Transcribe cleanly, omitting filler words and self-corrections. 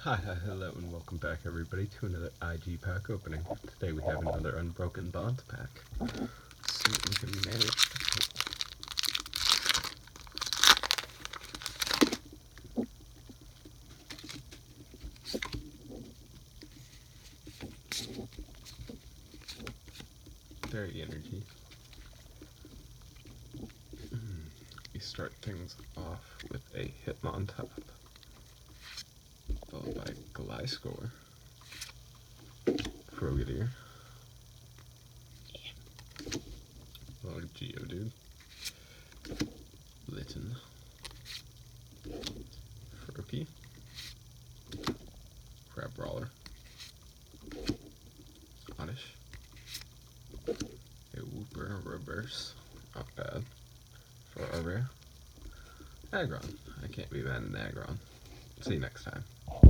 Hello, and welcome back, everybody, to another IG pack opening. Today we have another Unbroken Bonds pack. Let's see what we can manage to pull. Very energy. We start things off with a Hitmontop, followed by Gliscor, Frogadier, Geodude, Litten, Froakie, Crabrawler, Oddish, a Wooper Reverse, not bad, for a rare, Aggron. I can't be mad at Aggron. See you next time.